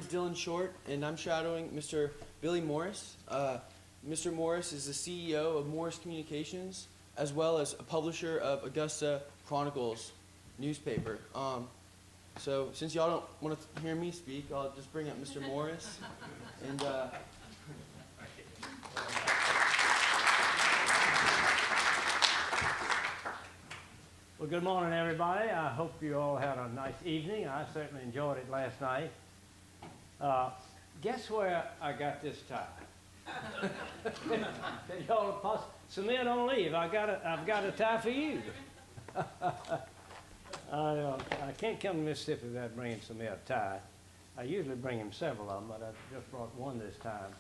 Dylan Short, and I'm shadowing Mr. Billy Morris. Mr. Morris is the CEO of Morris Communications, as well as a publisher of Augusta Chronicles newspaper. So since y'all don't want to hear me speak, I'll just bring up Mr. Morris. And well, good morning, everybody. I hope you all had a nice evening. I certainly enjoyed it last night. Guess where I got this tie? Y'all, Samir, don't leave. I've got a tie for you. I can't come to Mississippi without bringing Samir a tie. I usually bring him several of them, but I just brought one this time.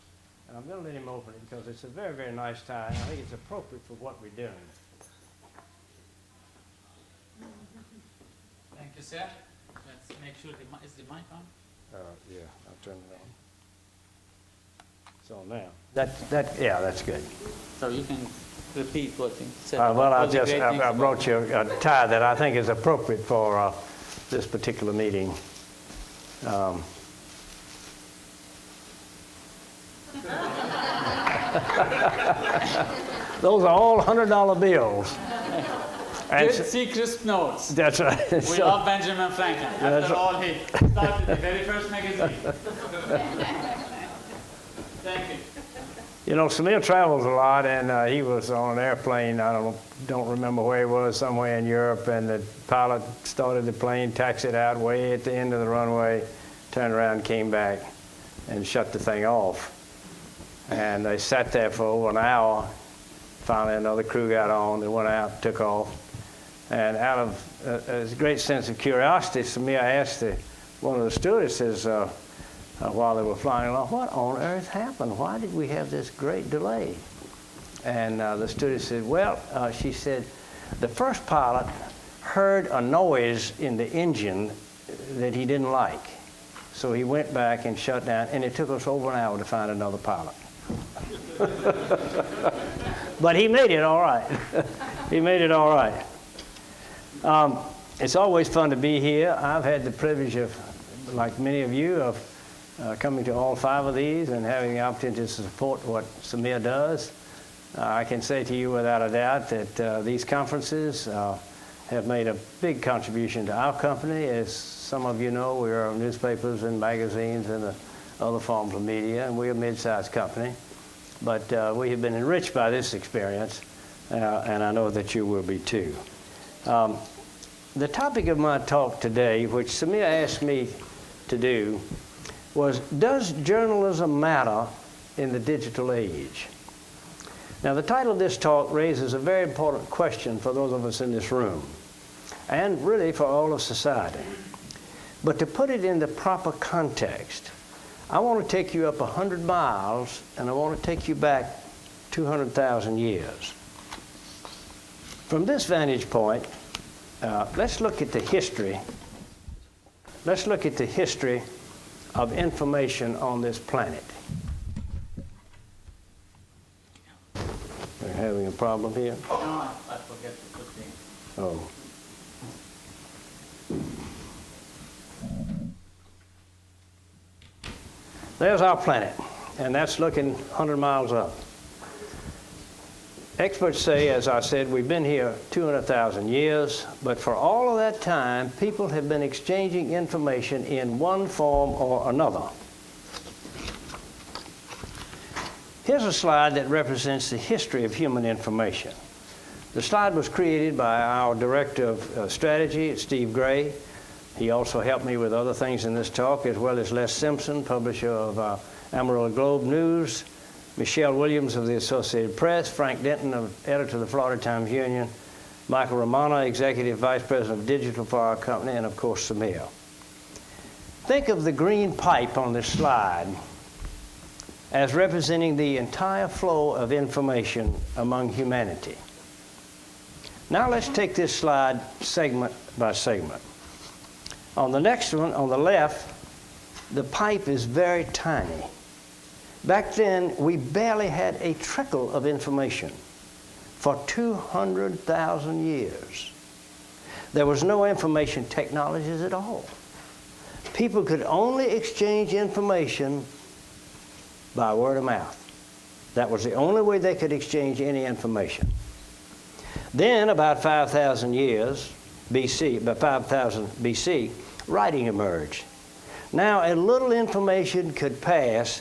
And I'm going to let him open it because it's a very, very nice tie, and I think it's appropriate for what we're doing. Thank you, sir. Let's make sure is the mic on? Yeah, I'll turn it on. It's on now. Yeah, that's good. So you can repeat what you said. Well, I brought you a tie that I think is appropriate for this particular meeting. Those are all $100 bills. Good secret notes. That's right. We love Benjamin Franklin. After all, he started the very first magazine. Thank you. You know, Samir travels a lot, and he was on an airplane. I don't remember where he was, somewhere in Europe, and the pilot started the plane, taxied out way at the end of the runway, turned around, came back, and shut the thing off. And they sat there for over an hour. Finally, another crew got on. They went out, took off. And out of a great sense of curiosity, Samir asked one of the stewardesses while they were flying along, what on earth happened? Why did we have this great delay? And the stewardess said, well, she said, the first pilot heard a noise in the engine that he didn't like. So he went back and shut down, and it took us over an hour to find another pilot. But he made it all right. He made it all right. It's always fun to be here. I've had the privilege of, like many of you, of coming to all 5 of these and having the opportunity to support what Samir does. I can say to you without a doubt that these conferences have made a big contribution to our company. As some of you know, we are newspapers and magazines and other forms of media, and we're a mid-sized company. But we have been enriched by this experience, and I know that you will be too. The topic of my talk today, which Samir asked me to do, was, does journalism matter in the digital age? Now, the title of this talk raises a very important question for those of us in this room, and really for all of society. But to put it in the proper context, I want to take you up 100 miles, and I want to take you back 200,000 years. From this vantage point, let's look at the history. Let's look at the history of information on this planet. We're having a problem here? No, I forget to put things. Oh. There's our planet, and that's looking 100 miles up. Experts say, as I said, we've been here 200,000 years, but for all of that time, people have been exchanging information in one form or another. Here's a slide that represents the history of human information. The slide was created by our Director of Strategy, Steve Gray. He also helped me with other things in this talk, as well as Les Simpson, publisher of Amarillo Globe News, Michelle Williams of the Associated Press, Frank Denton, editor of the Florida Times Union, Michael Romano, Executive Vice President of Digital for our company, and of course, Samir. Think of the green pipe on this slide as representing the entire flow of information among humanity. Now let's take this slide segment by segment. On the next one, on the left, the pipe is very tiny. Back then, we barely had a trickle of information for 200,000 years. There was no information technologies at all. people could only exchange information by word of mouth. That was the only way they could exchange any information. Then, about 5,000 years BC, about 5,000 BC, writing emerged. Now, a little information could pass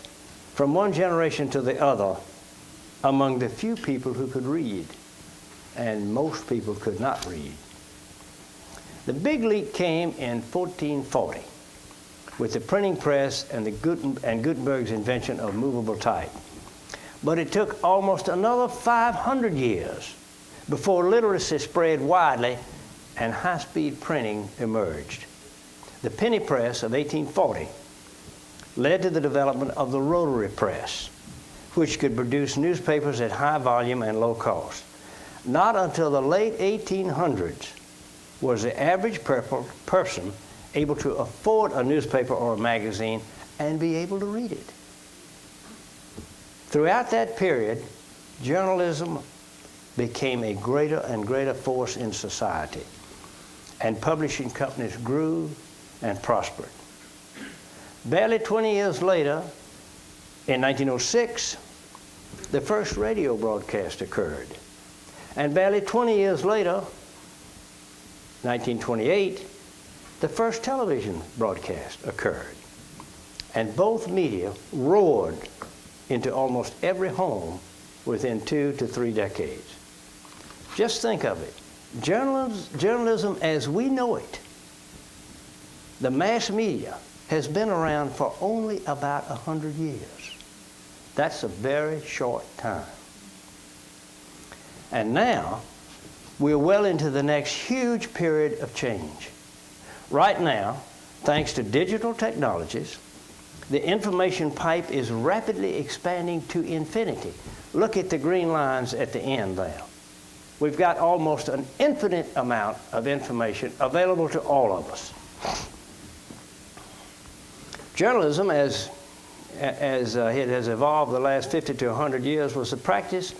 from one generation to the other among the few people who could read, and most people could not read. The big leap came in 1440 with the printing press and Gutenberg's invention of movable type. But it took almost another 500 years before literacy spread widely and high-speed printing emerged. The penny press of 1840 led to the development of the rotary press, which could produce newspapers at high volume and low cost. Not until the late 1800s was the average person able to afford a newspaper or a magazine and be able to read it. Throughout that period, journalism became a greater and greater force in society, and publishing companies grew and prospered. Barely 20 years later, in 1906, the first radio broadcast occurred. And barely 20 years later, 1928, the first television broadcast occurred. And both media roared into almost every home within 2 to 3 decades. Just think of it. Journalism as we know it, the mass media, has been around for only about 100 years. That's a very short time. And now, we're well into the next huge period of change. Right now, thanks to digital technologies, the information pipe is rapidly expanding to infinity. Look at the green lines at the end there. We've got almost an infinite amount of information available to all of us. Journalism, as it has evolved the last 50 to 100 years, was the practice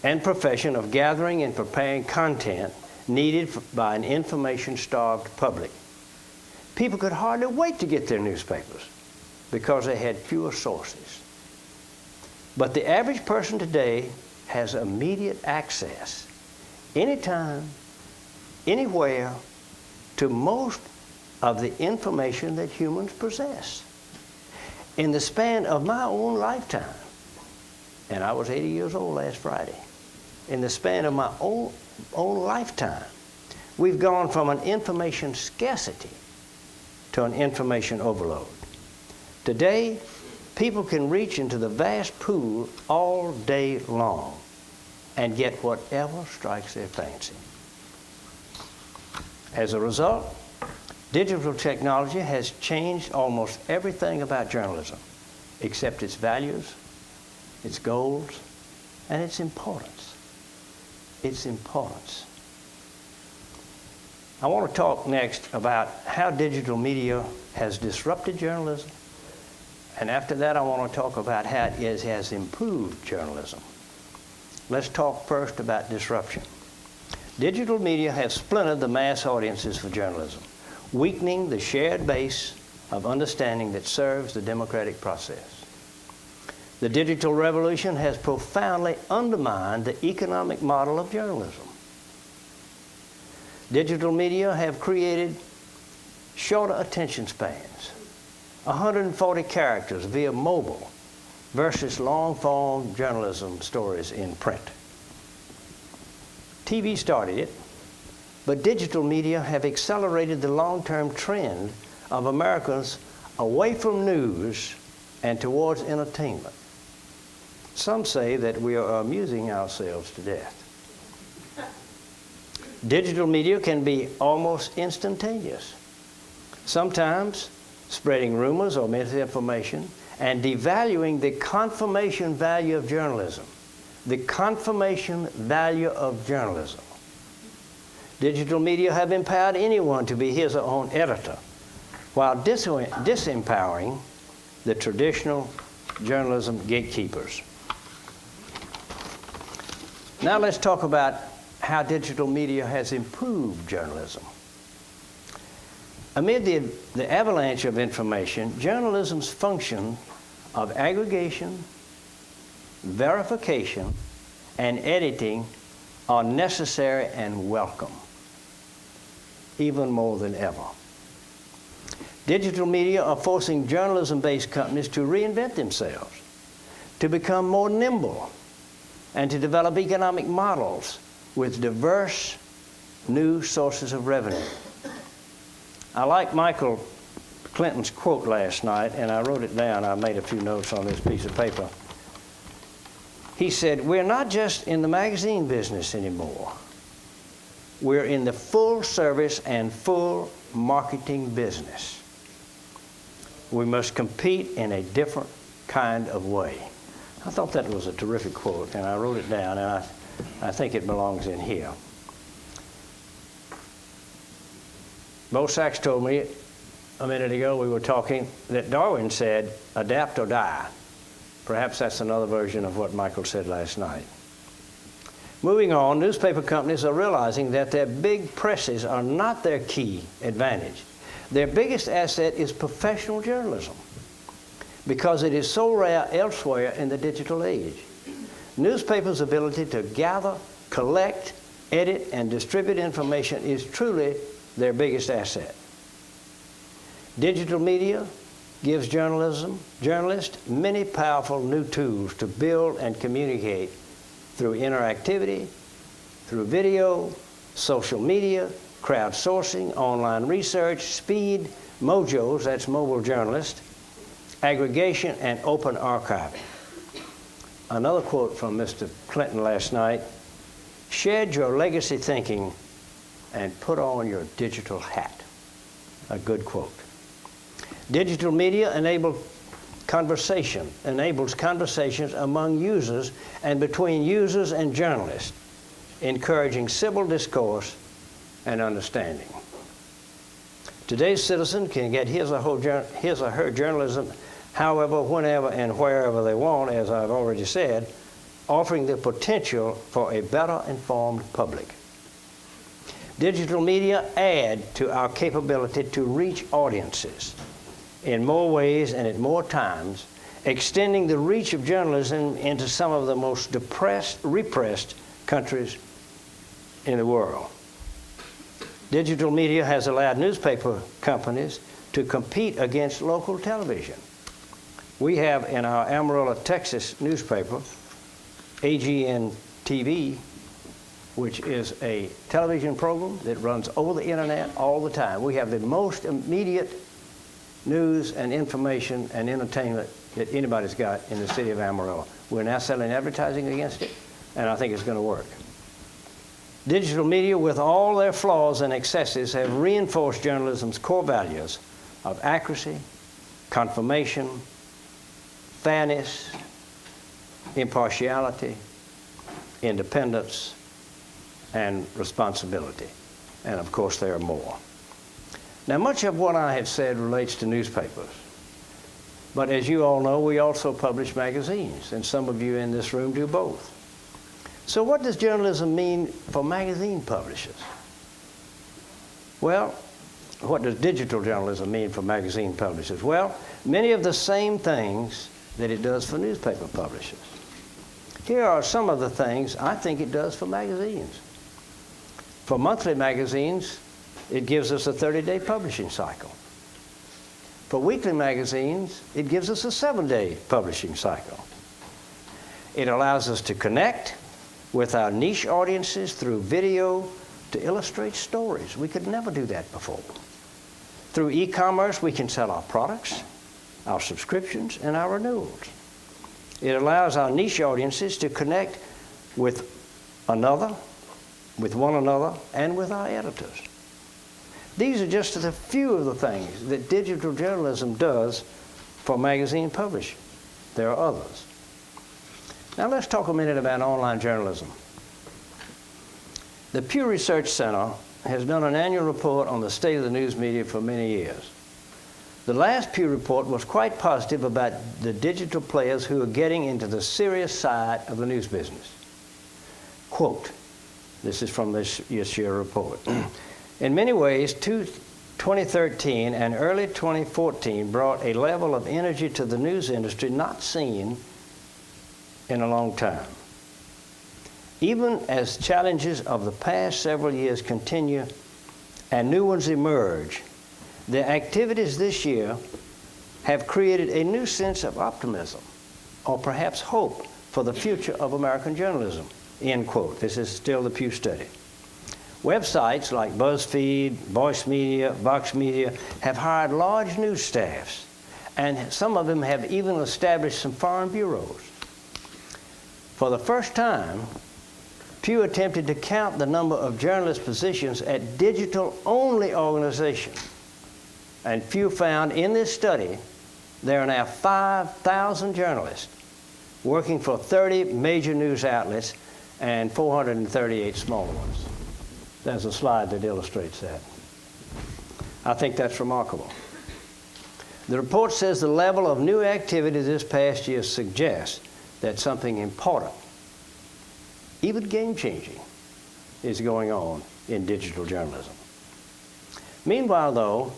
and profession of gathering and preparing content needed by an information-starved public. People could hardly wait to get their newspapers because they had fewer sources. But the average person today has immediate access, anytime, anywhere, to most of the information that humans possess. In the span of my own lifetime, and I was 80 years old last Friday, in the span of my own lifetime, we've gone from an information scarcity to an information overload. Today, people can reach into the vast pool all day long and get whatever strikes their fancy. As a result, digital technology has changed almost everything about journalism, except its values, its goals, and its importance. Its importance. I want to talk next about how digital media has disrupted journalism, and after that I want to talk about how it has improved journalism. Let's talk first about disruption. Digital media have splintered the mass audiences for journalism, weakening the shared base of understanding that serves the democratic process. The digital revolution has profoundly undermined the economic model of journalism. Digital media have created shorter attention spans, 140 characters via mobile versus long-form journalism stories in print. TV started it, but digital media have accelerated the long-term trend of Americans away from news and towards entertainment. Some say that we are amusing ourselves to death. Digital media can be almost instantaneous, sometimes spreading rumors or misinformation and devaluing the confirmation value of journalism. The confirmation value of journalism. Digital media have empowered anyone to be his or her own editor, while disempowering the traditional journalism gatekeepers. Now let's talk about how digital media has improved journalism. Amid the avalanche of information, journalism's function of aggregation, verification, and editing are necessary and welcome, even more than ever. Digital media are forcing journalism-based companies to reinvent themselves, to become more nimble, and to develop economic models with diverse new sources of revenue. I like Michael Clinton's quote last night, and I wrote it down. I made a few notes on this piece of paper. He said, "We're not just in the magazine business anymore. We're in the full service and full marketing business. We must compete in a different kind of way." I thought that was a terrific quote, and I wrote it down, and I think it belongs in here. Bo Sachs told me a minute ago, we were talking, that Darwin said, "Adapt or die." Perhaps that's another version of what Michael said last night. Moving on, newspaper companies are realizing that their big presses are not their key advantage. Their biggest asset is professional journalism, because it is so rare elsewhere in the digital age. Newspapers' ability to gather, collect, edit, and distribute information is truly their biggest asset. Digital media gives journalists many powerful new tools to build and communicate through interactivity, through video, social media, crowdsourcing, online research, speed, mojos, that's mobile journalists, aggregation, and open archiving. Another quote from Mr. Clinton last night: "Shed your legacy thinking and put on your digital hat." A good quote. Digital media enables conversations among users and between users and journalists, encouraging civil discourse and understanding. Today's citizen can get his or her journalism however, whenever, and wherever they want, as I've already said, offering the potential for a better informed public. Digital media add to our capability to reach audiences in more ways and at more times, extending the reach of journalism into some of the most repressed countries in the world. Digital media has allowed newspaper companies to compete against local television. We have in our Amarillo, Texas newspaper, AGN TV, which is a television program that runs over the internet all the time. We have the most immediate news and information and entertainment that anybody's got in the city of Amarillo. We're now selling advertising against it, and I think it's going to work. Digital media, with all their flaws and excesses, have reinforced journalism's core values of accuracy, confirmation, fairness, impartiality, independence, and responsibility. And of course, there are more. Now, much of what I have said relates to newspapers. But as you all know, we also publish magazines, and some of you in this room do both. So what does journalism mean for magazine publishers? Well, what does digital journalism mean for magazine publishers? Well, many of the same things that it does for newspaper publishers. Here are some of the things I think it does for magazines. For monthly magazines, it gives us a 30-day publishing cycle. For weekly magazines, it gives us a 7-day publishing cycle. It allows us to connect with our niche audiences through video to illustrate stories. We could never do that before. Through e-commerce, we can sell our products, our subscriptions, and our renewals. It allows our niche audiences to connect with one another, and with our editors. These are just a few of the things that digital journalism does for magazine publishing. There are others. Now let's talk a minute about online journalism. The Pew Research Center has done an annual report on the state of the news media for many years. The last Pew report was quite positive about the digital players who are getting into the serious side of the news business. Quote, this is from this year's report. In many ways, 2 2013 and early 2014 brought a level of energy to the news industry not seen in a long time. Even as challenges of the past several years continue and new ones emerge, the activities this year have created a new sense of optimism, or perhaps hope, for the future of American journalism, end quote. This is still the Pew study. Websites like BuzzFeed, Voice Media, Vox Media have hired large news staffs, and some of them have even established some foreign bureaus. For the first time, Pew attempted to count the number of journalist positions at digital-only organizations, and Pew found in this study there are now 5,000 journalists working for 30 major news outlets and 438 smaller ones. There's a slide that illustrates that. I think that's remarkable. The report says the level of new activity this past year suggests that something important, even game-changing, is going on in digital journalism. Meanwhile, though,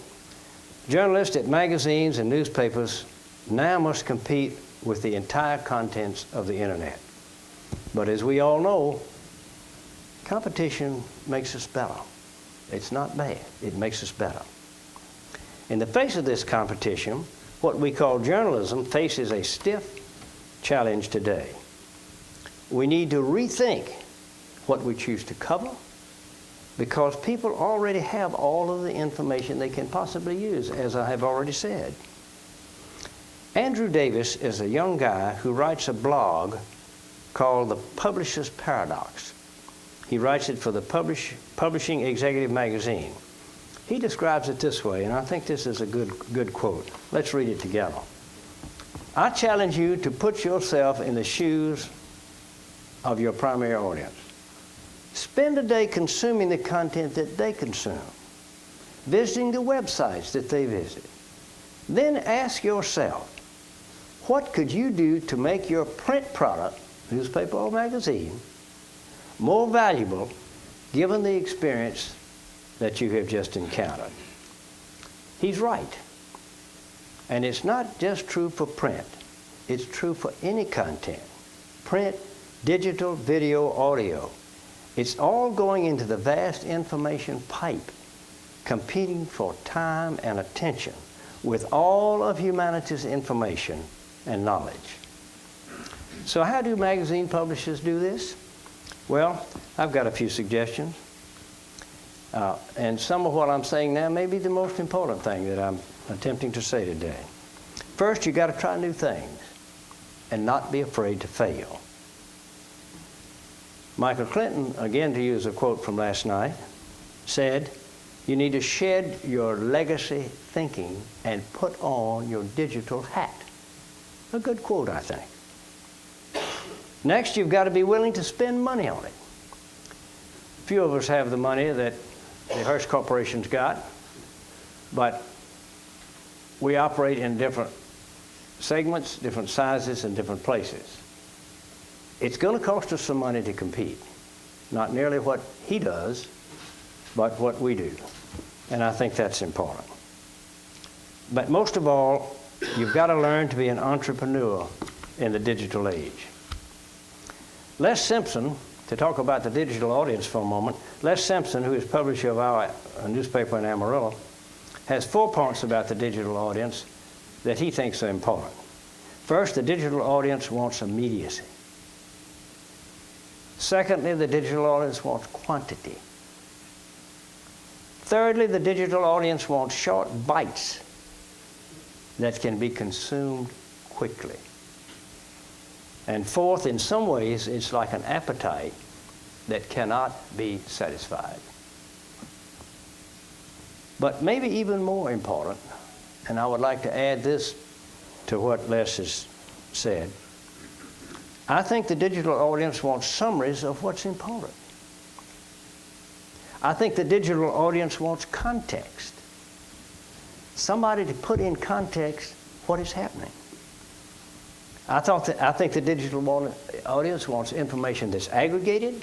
journalists at magazines and newspapers now must compete with the entire contents of the internet. But as we all know, competition makes us better. It's not bad. It makes us better. In the face of this competition, what we call journalism faces a stiff challenge today. We need to rethink what we choose to cover, because people already have all of the information they can possibly use, as I have already said. Andrew Davis is a young guy who writes a blog called The Publisher's Paradox. He writes it for the Publishing Executive magazine. He describes it this way, and I think this is a good quote. Let's read it together. I challenge you to put yourself in the shoes of your primary audience. Spend a day consuming the content that they consume, visiting the websites that they visit. Then ask yourself, what could you do to make your print product, newspaper or magazine, more valuable given the experience that you have just encountered? He's right. And it's not just true for print. It's true for any content. Print, digital, video, audio. It's all going into the vast information pipe, competing for time and attention with all of humanity's information and knowledge. So how do magazine publishers do this? Well, I've got a few suggestions. And some of what I'm saying now may be the most important thing that I'm attempting to say today. First, you've got to try new things and not be afraid to fail. Michael Clinton, again to use a quote from last night, said, you need to shed your legacy thinking and put on your digital hat. A good quote, I think. Next, you've got to be willing to spend money on it. Few of us have the money that the Hearst Corporation's got, but we operate in different segments, different sizes, and different places. It's going to cost us some money to compete. Not nearly what he does, but what we do. And I think that's important. But most of all, you've got to learn to be an entrepreneur in the digital age. Les Simpson, to talk about the digital audience for a moment, Les Simpson, who is publisher of our newspaper in Amarillo, has 4 points about the digital audience that he thinks are important. First, the digital audience wants immediacy. Secondly, the digital audience wants quantity. Thirdly, the digital audience wants short bites that can be consumed quickly. And fourth, in some ways, it's like an appetite that cannot be satisfied. But maybe even more important, and I would like to add this to what Les has said, I think the digital audience wants summaries of what's important. I think the digital audience wants context. Somebody to put in context what is happening. I think the digital audience wants information that's aggregated,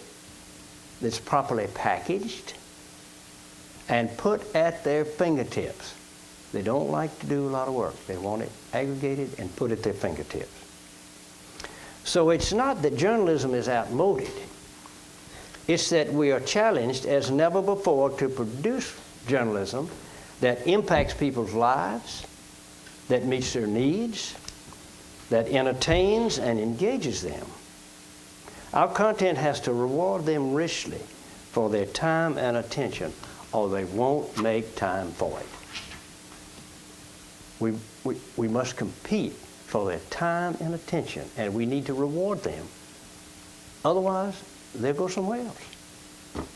that's properly packaged, and put at their fingertips. They don't like to do a lot of work. They want it aggregated and put at their fingertips. So it's not that journalism is outmoded. It's that we are challenged as never before to produce journalism that impacts people's lives, that meets their needs, that entertains and engages them. Our content has to reward them richly for their time and attention, or they won't make time for it. We must compete for their time and attention, and we need to reward them. Otherwise, they'll go somewhere else.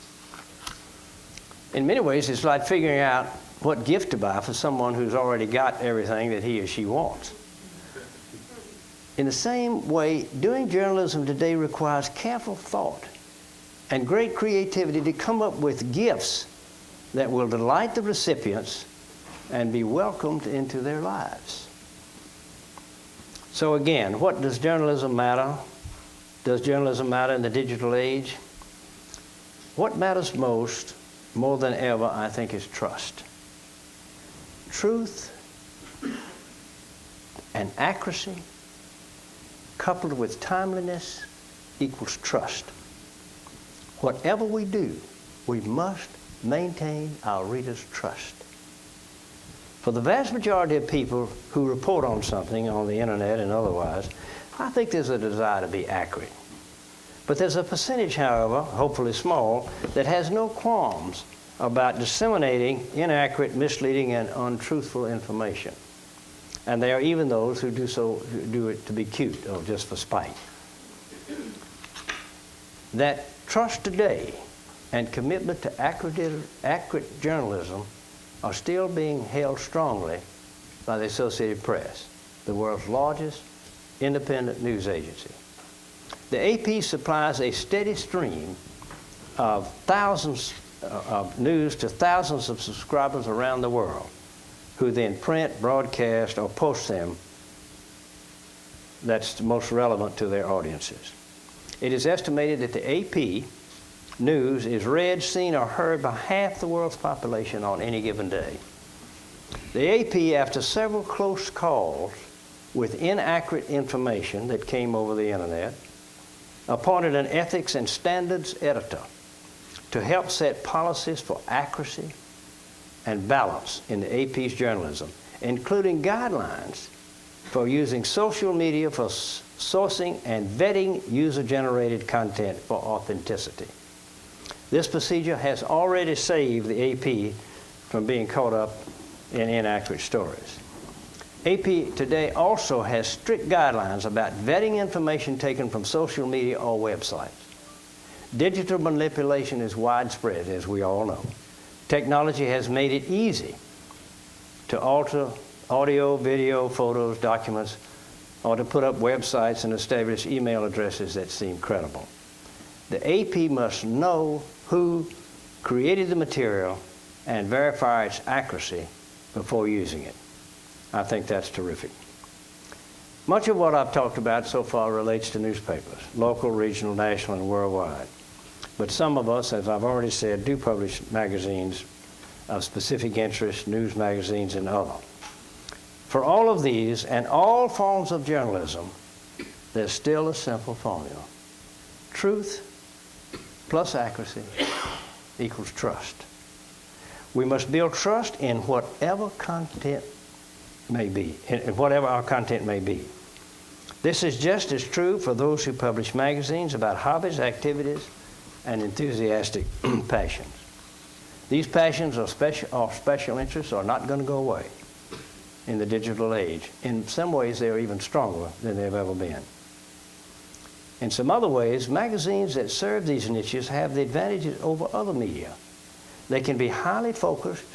In many ways, it's like figuring out what gift to buy for someone who's already got everything that he or she wants. In the same way, doing journalism today requires careful thought and great creativity to come up with gifts that will delight the recipients and be welcomed into their lives. So again, what does journalism matter? Does journalism matter in the digital age? What matters most, more than ever, I think, is trust. Truth and accuracy coupled with timeliness equals trust. Whatever we do, we must maintain our readers' trust. For the vast majority of people who report on something on the internet and otherwise, I think there's a desire to be accurate. But there's a percentage, however, hopefully small, that has no qualms about disseminating inaccurate, misleading, and untruthful information. And there are even those who do it to be cute or just for spite. That trust today and commitment to accurate journalism are still being held strongly by the Associated Press, the world's largest independent news agency. The AP supplies a steady stream of thousands of news to thousands of subscribers around the world, who then print, broadcast, or post them that's most relevant to their audiences. It is estimated that the AP news is read, seen, or heard by half the world's population on any given day. The AP, after several close calls with inaccurate information that came over the internet, appointed an ethics and standards editor to help set policies for accuracy and balance in the AP's journalism, including guidelines for using social media for sourcing and vetting user-generated content for authenticity. This procedure has already saved the AP from being caught up in inaccurate stories. AP today also has strict guidelines about vetting information taken from social media or websites. Digital manipulation is widespread, as we all know. Technology has made it easy to alter audio, video, photos, documents, or to put up websites and establish email addresses that seem credible. The AP must know who created the material and verify its accuracy before using it. I think that's terrific. Much of what I've talked about so far relates to newspapers, local, regional, national, and worldwide. But some of us, as I've already said, do publish magazines of specific interest, news magazines, and other. For all of these and all forms of journalism, there's still a simple formula. Truth plus accuracy equals trust. We must build trust in whatever content may be, in whatever our content may be. This is just as true for those who publish magazines about hobbies, activities, and enthusiastic passions. These passions or special interests are not going to go away in the digital age. In some ways, they're even stronger than they've ever been. In some other ways, magazines that serve these niches have the advantages over other media. They can be highly focused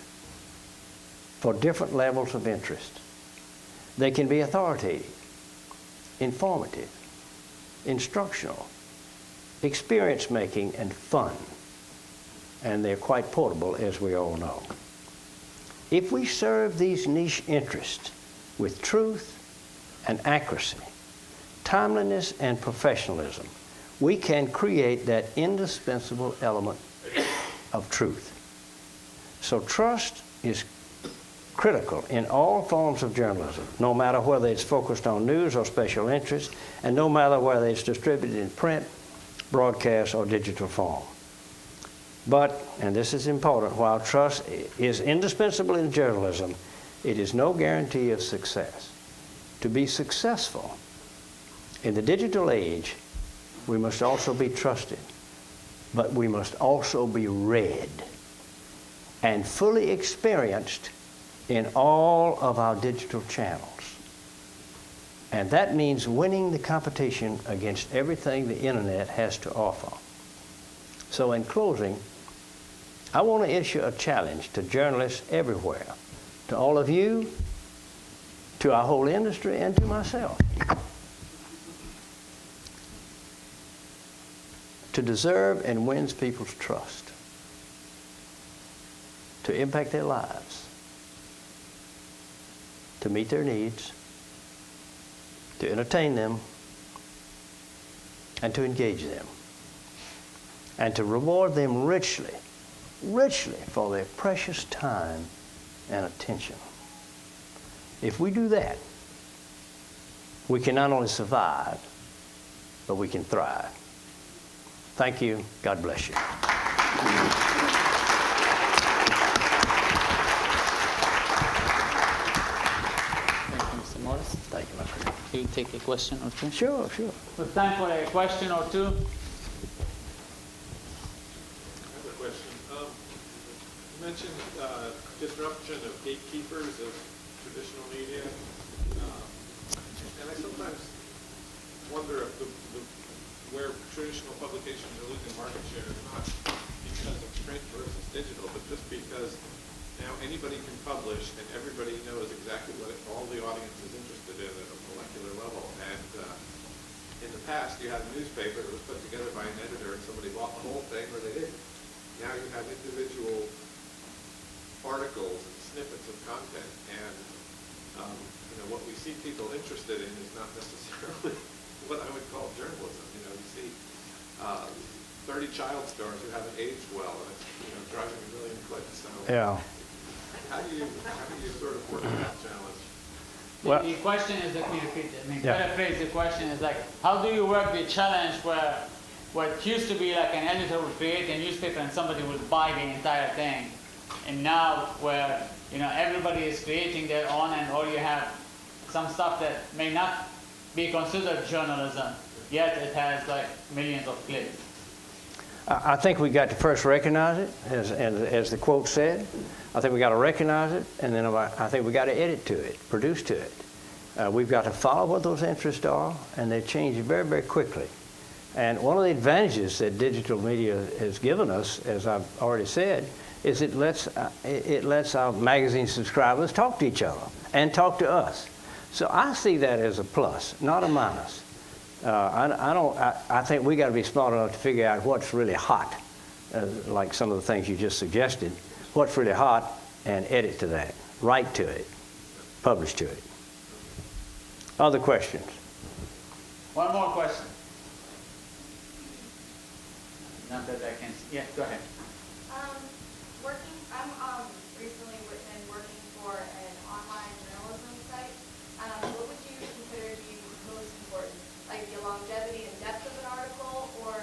for different levels of interest. They can be authoritative, informative, instructional, experience-making, and fun. And they're quite portable, as we all know. If we serve these niche interests with truth and accuracy, timeliness and professionalism, we can create that indispensable element of truth. So trust is critical in all forms of journalism, no matter whether it's focused on news or special interest, and no matter whether it's distributed in print, broadcast, or digital form. But, and this is important, while trust is indispensable in journalism, it is no guarantee of success. To be successful in the digital age, we must also be trusted, but we must also be read and fully experienced in all of our digital channels. And that means winning the competition against everything the internet has to offer. So in closing, I want to issue a challenge to journalists everywhere, to all of you, to our whole industry, and to myself. To deserve and win people's trust, to impact their lives, to meet their needs, to entertain them, and to engage them, and to reward them richly, richly for their precious time and attention. If we do that, we can not only survive, but we can thrive. Thank you. God bless you. Mr. Morris. Thank you, my friend. You take a question or two? Sure, sure. It's time for a question or two. I have a question. You mentioned disruption of gatekeepers of traditional media. And I sometimes wonder if where traditional publications are losing market share is not because of print versus digital, but just because now anybody can publish and everybody knows exactly what all the audience is interested in at a molecular level. And in the past, you had a newspaper that was put together by an editor and somebody bought the whole thing or they didn't. Now you have individual articles and snippets of content, and what we see people interested in is not necessarily what I would call journalism. You see 30 child stars who haven't aged well, and it's driving a million clicks. So Yeah. how do you sort of work that challenge? Well- The question is, let me repeat it. Yeah. Paraphrase the question is like, how do you work the challenge where what used to be like an editor would create a newspaper and somebody would buy the entire thing, and now where everybody is creating their own, and or you have some stuff that may not be considered journalism, yet it has like millions of clicks. I think we got to first recognize it, as the quote said. I think we got to recognize it, and then I think we got to edit to it, produce to it. We've got to follow what those interests are, and they change very, very quickly. And one of the advantages that digital media has given us, as I've already said, is it lets our magazine subscribers talk to each other and talk to us. So I see that as a plus, not a minus. I think we got to be smart enough to figure out what's really hot, like some of the things you just suggested. What's really hot, and edit to that, write to it, publish to it. Other questions? One more question. Not that I can. Yeah, go ahead. I'm recently been working for an online journalism site. What would you consider to be most important, like the longevity and depth of an article, or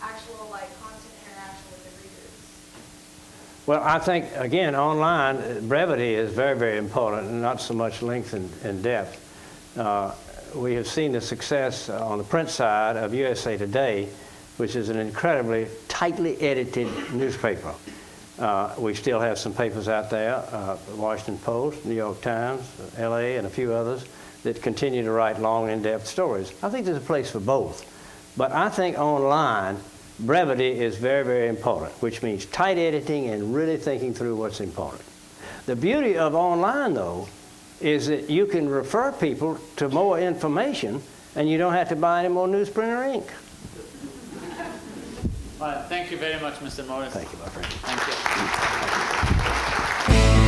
actual constant interaction with the readers? Well, I think, again, online, brevity is very, very important, and not so much length and depth. We have seen the success on the print side of USA Today, which is an incredibly tightly edited newspaper. We still have some papers out there, the Washington Post, New York Times, LA, and a few others, that continue to write long, in-depth stories. I think there's a place for both. But I think online, brevity is very, very important, which means tight editing and really thinking through what's important. The beauty of online, though, is that you can refer people to more information, and you don't have to buy any more newsprint or ink. Well, thank you very much, Mr. Morris. Thank you, my friend. Thank you.